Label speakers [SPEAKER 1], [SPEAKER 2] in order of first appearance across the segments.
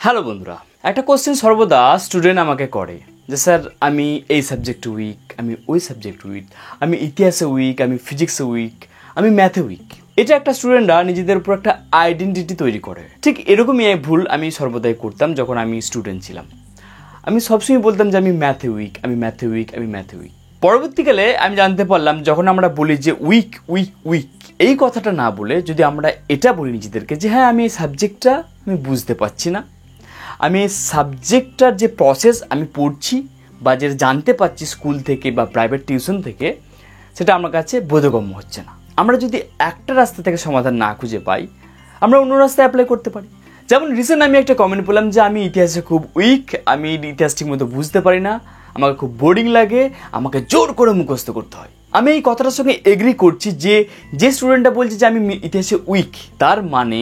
[SPEAKER 1] Hello বন্ধুরা, একটা question সর্বদা স্টুডেন্ট আমাকে করে যে স্যার আমি এই সাবজেক্টে উইক, আমি ওই সাবজেক্ট উইক, আমি ইতিহাসে উইক, আমি ফিজিক্সে উইক, আমি ম্যাথে উইক। এটা একটা স্টুডেন্টরা নিজেদের উপর একটা আইডেন্টিটি তৈরি করে। ঠিক এরকমই এক ভুল আমি সর্বদাই করতাম যখন আমি স্টুডেন্ট ছিলাম। আমি সবসময় বলতাম যে আমি ম্যাথে উইক, আমি ম্যাথে উইক, আমি ম্যাথে উইক। পরবর্তীকালে আমি জানতে পারলাম যখন আমরা বলি যে উইক উইক উইক, এই কথাটা না বলে যদি আমরা এটা বলি নিজেদেরকে যে হ্যাঁ আমি এই সাবজেক্টটা আমি বুঝতে পারছি না, আমি এই সাবজেক্টটার যে প্রসেস আমি পড়ছি বা যেটা জানতে পারছি স্কুল থেকে বা প্রাইভেট টিউশন থেকে, সেটা আমার কাছে বোধগম্য হচ্ছে না। আমরা যদি একটা রাস্তা থেকে সমাধান না খুঁজে পাই, আমরা অন্য রাস্তায় অ্যাপ্লাই করতে পারি। যেমন রিসেন্ট আমি একটা কমেন্ট পেলাম যে আমি ইতিহাসে খুব উইক, আমি ইতিহাস ঠিক মতো বুঝতে পারি না, আমাকে খুব বোরিং লাগে, আমাকে জোর করে মুখস্থ করতে হয়। আমি এই কথাটার সঙ্গে এগ্রি করছি যে স্টুডেন্টটা বলছে যে আমি ইতিহাসে উইক, তার মানে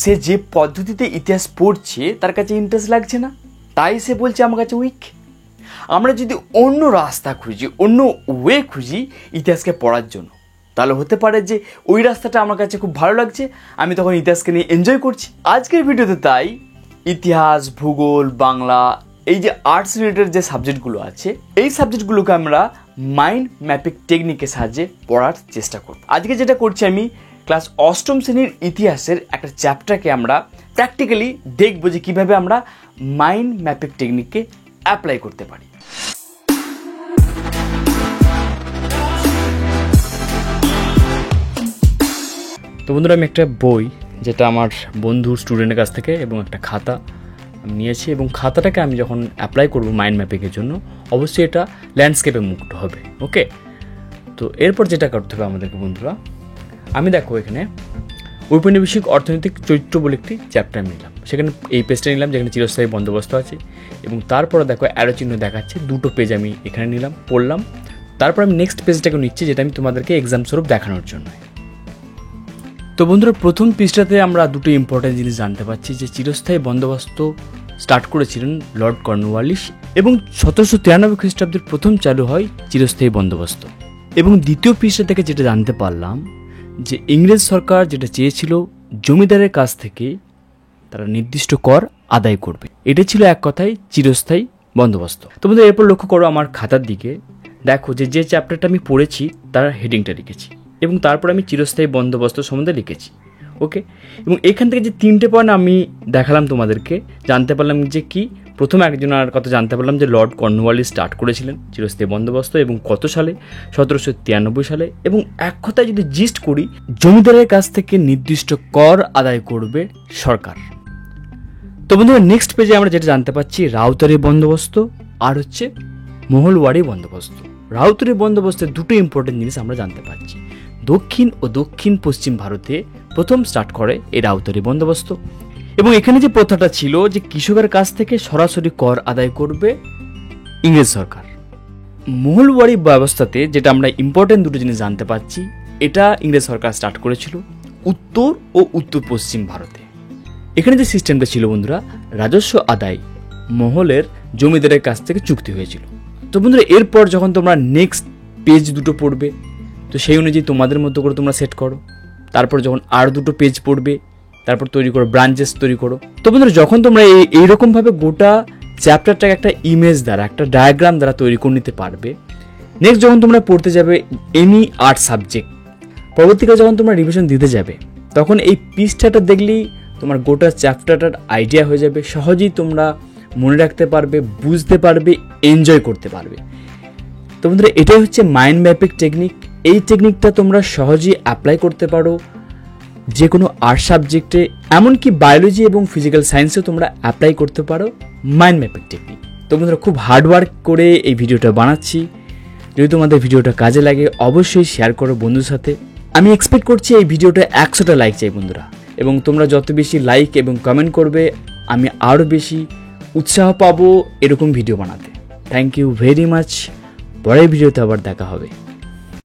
[SPEAKER 1] সে যে পদ্ধতিতে ইতিহাস পড়ছে তার কাছে ইন্টারেস্ট লাগছে না, তাই সে বলছে আমার কাছে উইক। আমরা যদি অন্য রাস্তা খুঁজি, অন্য ওয়ে খুঁজি ইতিহাসকে পড়ার জন্য, তাহলে হতে পারে যে ওই রাস্তাটা আমার কাছে খুব ভালো লাগছে, আমি তখন ইতিহাসকে নিয়ে এনজয় করছি। আজকের ভিডিওতে তাই ইতিহাস, ভূগোল, বাংলা, এই যে আর্টস রিলেটেড যে সাবজেক্টগুলো আছে, এই সাবজেক্টগুলোকে আমরা মাইন্ড ম্যাপিং টেকনিকের সাহায্যে পড়ার চেষ্টা করব। আজকে যেটা করছি, আমি ক্লাস 8ম শ্রেণীর ইতিহাসের একটা চ্যাপ্টারকে আমরা প্র্যাকটিক্যালি দেখব যে কীভাবে আমরা মাইন্ড ম্যাপিং টেকনিককে অ্যাপ্লাই করতে পারি। তো বন্ধুরা, আমি একটা বই যেটা আমার বন্ধুর স্টুডেন্টের কাছ থেকে এবং একটা খাতা আমি নিয়েছি, এবং খাতাটাকে আমি যখন অ্যাপ্লাই করব মাইন্ড ম্যাপিংয়ের জন্য, অবশ্যই এটা ল্যান্ডস্কেপে মুক্ত হবে। ওকে, তো এরপর যেটা করতে হবে আমাদেরকে বন্ধুরা, আমি দেখো এখানে ঔপনিবেশিক অর্থনৈতিক চরিত্র বলে একটি চ্যাপ্টার নিলাম, সেখানে এই পেজটা নিলাম যেখানে চিরস্থায়ী বন্দোবস্ত আছে, এবং তারপরে দেখো অ্যারো চিহ্ন দেখাচ্ছে, দুটো পেজ আমি এখানে নিলাম, পড়লাম। তারপর আমি নেক্সট পেজটাকে নিচ্ছি যেটা আমি তোমাদেরকে এক্সাম স্বরূপ দেখানোর জন্য। তো বন্ধুরা, প্রথম পৃষ্ঠাতে আমরা দুটো ইম্পর্টেন্ট জিনিস জানতে পারছি যে চিরস্থায়ী বন্দোবস্ত স্টার্ট করেছিলেন লর্ড কর্নওয়ালিস, এবং 1793 খ্রিস্টাব্দের প্রথম চালু হয় চিরস্থায়ী বন্দোবস্ত। এবং দ্বিতীয় পৃষ্ঠা থেকে যেটা জানতে পারলাম যে ইংরেজ সরকার যেটা চেয়েছিল জমিদারের কাছ থেকে তারা নির্দিষ্ট কর আদায় করবে, এটা ছিল এক কথায় চিরস্থায়ী বন্দোবস্ত। তো বন্ধুরা, এরপর লক্ষ্য করো আমার খাতার দিকে, দেখো যে চ্যাপ্টারটা আমি পড়েছি তার হেডিংটা লিখেছি, এবং তারপর আমি চিরস্থায়ী বন্দোবস্ত সম্বন্ধে লিখেছি। ওকে, এবং এখান থেকে যে 3টে পয়েন্ট আমি দেখালাম তোমাদেরকে, জানতে পারলাম যে কি, প্রথমে একজনের কথা জানতে পারলাম যে লর্ড কর্নওয়ালিস স্টার্ট করেছিলেন চিরস্থায়ী বন্দোবস্ত, এবং কত সালে, 1793 সালে। এবং এক কথায় যদি জিস্ট করি, জমিদারের কাছ থেকে নির্দিষ্ট কর আদায় করবে সরকার। তো বন্ধুরা, নেক্সট পেজে আমরা যেটা জানতে পারছি রাউতারি বন্দোবস্ত আর হচ্ছে মহলওয়ারি বন্দোবস্ত। রাউতারি বন্দোবস্তের দুটো ইম্পর্টেন্ট জিনিস আমরা জানতে পারছি। দক্ষিণ ও দক্ষিণ পশ্চিম ভারতে প্রথম স্টার্ট করে এই রাউতারি বন্দোবস্ত, এবং এখানে যে প্রথাটা ছিল যে কৃষকের কাছ থেকে সরাসরি কর আদায় করবে ইংরেজ সরকার। মহলওয়ারি ব্যবস্থাতে যেটা আমরা ইম্পর্টেন্ট দুটো জিনিস জানতে পারছি, এটা ইংরেজ সরকার স্টার্ট করেছিল উত্তর ও উত্তর পশ্চিম ভারতে। এখানে যে সিস্টেমটা ছিল বন্ধুরা, রাজস্ব আদায় মহলের জমিদারের কাছ থেকে চুক্তি হয়েছিল। তো বন্ধুরা, এরপর যখন তোমরা নেক্সট পেজ দুটো পড়বে, তো সেই অনুযায়ী তোমাদের মতো করে তোমরা সেট করো। তারপর যখন আর দুটো পেজ পড়বে, তারপর তৈরি করো ব্রাঞ্চেস তৈরি করো। তো বন্ধুরা, যখন তোমরা এইরকমভাবে গোটা চ্যাপ্টারটাকে একটা ইমেজ দ্বারা, একটা ডায়াগ্রাম দ্বারা তৈরি করে নিতে পারবে, নেক্সট যখন তোমরা পড়তে যাবে এনি আর্ট সাবজেক্ট, পরবর্তীকালে যখন তোমরা রিভিশন দিতে যাবে, তখন এই পৃষ্ঠাটা দেখলেই তোমার গোটা চ্যাপ্টারটার আইডিয়া হয়ে যাবে, সহজেই তোমরা মনে রাখতে পারবে, বুঝতে পারবে, এনজয় করতে পারবে। তো বন্ধুরা, এটাই হচ্ছে মাইন্ড ম্যাপিং টেকনিক। এই টেকনিকটা তোমরা সহজেই অ্যাপ্লাই করতে পারো যে কোনো আর্ট সাবজেক্টে, এমনকি বায়োলজি এবং ফিজিক্যাল সায়েন্সেও তোমরা অ্যাপ্লাই করতে পারো মাইন্ড ম্যাপিং টেকনিক। তো বন্ধুরা, খুব হার্ডওয়ার্ক করে এই ভিডিওটা বানাচ্ছি। যদি তোমাদের ভিডিওটা কাজে লাগে অবশ্যই শেয়ার করো বন্ধুর সাথে। আমি এক্সপেক্ট করছি এই ভিডিওটা 100টা লাইক চাই বন্ধুরা, এবং তোমরা যত বেশি লাইক এবং কমেন্ট করবে আমি আরও বেশি উৎসাহ পাবো এরকম ভিডিও বানাতে। Thank you very much. পরের ভিডিওতে আবার দেখা হবে।